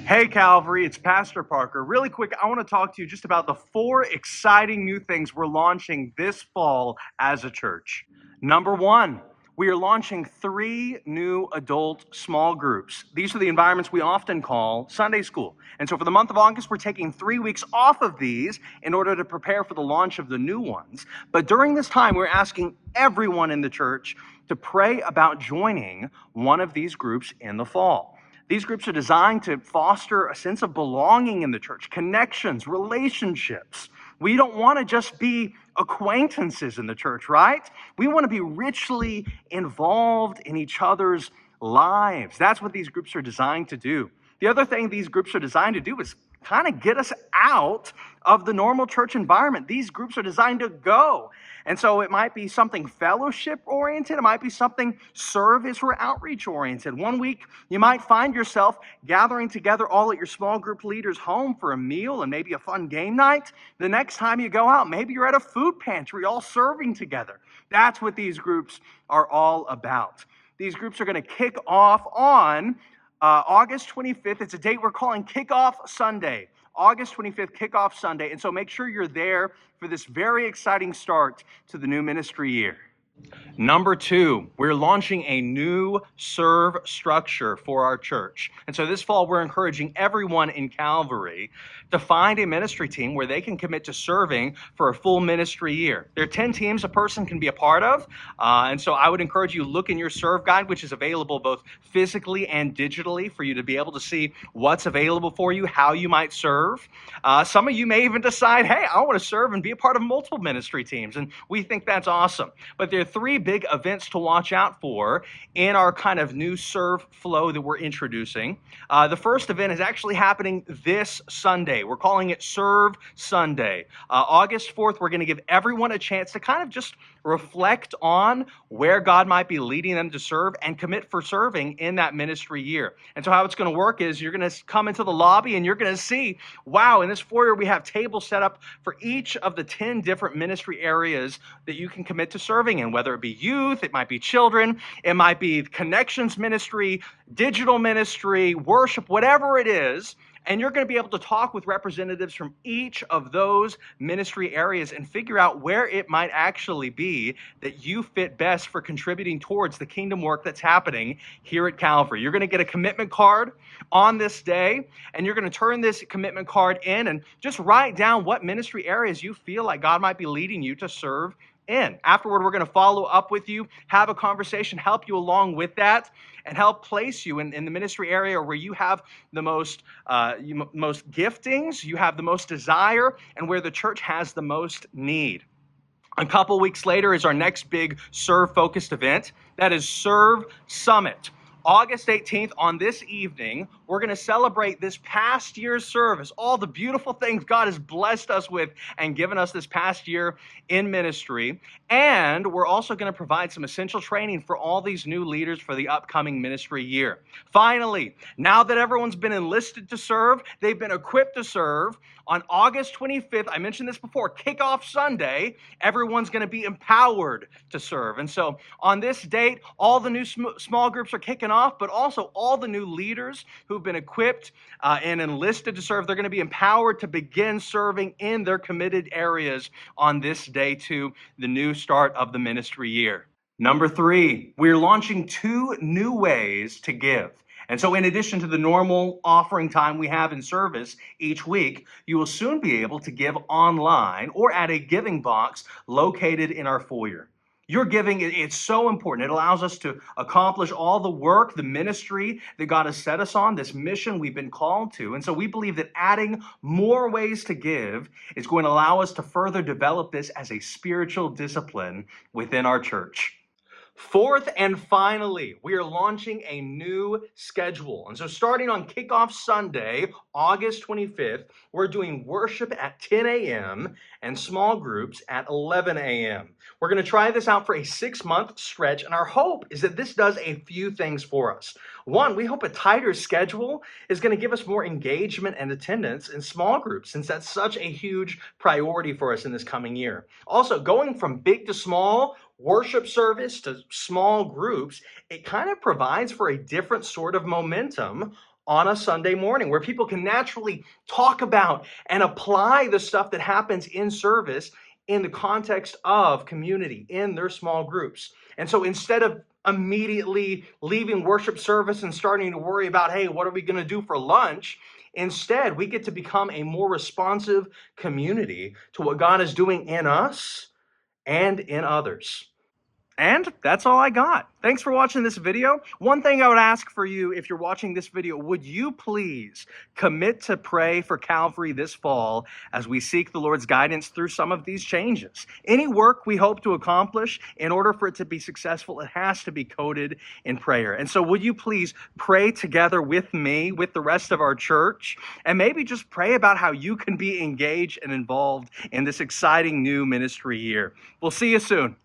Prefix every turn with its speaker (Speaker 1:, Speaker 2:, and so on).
Speaker 1: Hey Calvary, it's Pastor Parker. Really quick, I want to talk to you just about the 4 exciting new things we're launching this fall as a church. Number one, we are launching 3 new adult small groups. These are the environments we often call Sunday school. And so for the month of August, we're taking 3 weeks off of these in order to prepare for the launch of the new ones. But during this time, we're asking everyone in the church to pray about joining one of these groups in the fall. These groups are designed to foster a sense of belonging in the church, connections, relationships. We don't want to just be acquaintances in the church, right? We want to be richly involved in each other's lives. That's what these groups are designed to do. The other thing these groups are designed to do is kind of get us out of the normal church environment. These groups are designed to go. And so it might be something fellowship oriented. It might be something service or outreach oriented. One week, you might find yourself gathering together all at your small group leaders' home for a meal and maybe a fun game night. The next time you go out, maybe you're at a food pantry all serving together. That's what these groups are all about. These groups are going to kick off on August 25th. It's a date we're calling Kickoff Sunday. August 25th, Kickoff Sunday. And so make sure you're there for this very exciting start to the new ministry year. Number two, we're launching a new serve structure for our church. And so this fall, we're encouraging everyone in Calvary to find a ministry team where they can commit to serving for a full ministry year. There are 10 teams a person can be a part of. And so I would encourage you to look in your serve guide, which is available both physically and digitally for you to be able to see what's available for you, how you might serve. Some of you may even decide, hey, I want to serve and be a part of multiple ministry teams. And we think that's awesome. But there are 3 big events to watch out for in our kind of new serve flow that we're introducing. The first event is actually happening this Sunday. We're calling it Serve Sunday. August 4th, we're going to give everyone a chance to kind of just reflect on where God might be leading them to serve and commit for serving in that ministry year. And so how it's going to work is you're going to come into the lobby and you're going to see, wow, in this foyer we have tables set up for each of the 10 different ministry areas that you can commit to serving in, whether it be youth, it might be children, it might be connections ministry, digital ministry, worship, whatever it is. And you're going to be able to talk with representatives from each of those ministry areas and figure out where it might actually be that you fit best for contributing towards the kingdom work that's happening here at Calvary. You're going to get a commitment card on this day, and you're going to turn this commitment card in and just write down what ministry areas you feel like God might be leading you to serve in. Afterward, we're going to follow up with you, have a conversation, help you along with that, and help place you in the ministry area where you have the most giftings, you have the most desire, and where the church has the most need. A couple weeks later is our next big serve-focused event. That is Serve Summit. August 18th, on this evening, we're going to celebrate this past year's service, all the beautiful things God has blessed us with and given us this past year in ministry. And we're also going to provide some essential training for all these new leaders for the upcoming ministry year. Finally, now that everyone's been enlisted to serve, they've been equipped to serve, on August 25th, I mentioned this before, Kickoff Sunday, everyone's going to be empowered to serve. And so on this date, all the new small groups are kicking off, but also all the new leaders who've been equipped and enlisted to serve, they're going to be empowered to begin serving in their committed areas on this day to the new start of the ministry year. Number 3, we're launching 2 new ways to give. And so in addition to the normal offering time we have in service each week, you will soon be able to give online or at a giving box located in our foyer. Your giving, it's so important. It allows us to accomplish all the work, the ministry that God has set us on, this mission we've been called to. And so we believe that adding more ways to give is going to allow us to further develop this as a spiritual discipline within our church. Fourth and finally, we are launching a new schedule. And so starting on Kickoff Sunday, August 25th, we're doing worship at 10 a.m. and small groups at 11 a.m. We're going to try this out for a 6-month stretch, and our hope is that this does a few things for us. One, we hope a tighter schedule is going to give us more engagement and attendance in small groups, since that's such a huge priority for us in this coming year. Also, going from big to small, worship service to small groups, it kind of provides for a different sort of momentum on a Sunday morning where people can naturally talk about and apply the stuff that happens in service in the context of community in their small groups. And so instead of immediately leaving worship service and starting to worry about, hey, what are we going to do for lunch? Instead, we get to become a more responsive community to what God is doing in us and in others. And that's all I got. Thanks for watching this video. One thing I would ask for you if you're watching this video, would you please commit to pray for Calvary this fall as we seek the Lord's guidance through some of these changes? Any work we hope to accomplish, in order for it to be successful, it has to be coded in prayer. And so would you please pray together with me, with the rest of our church, and maybe just pray about how you can be engaged and involved in this exciting new ministry year. We'll see you soon.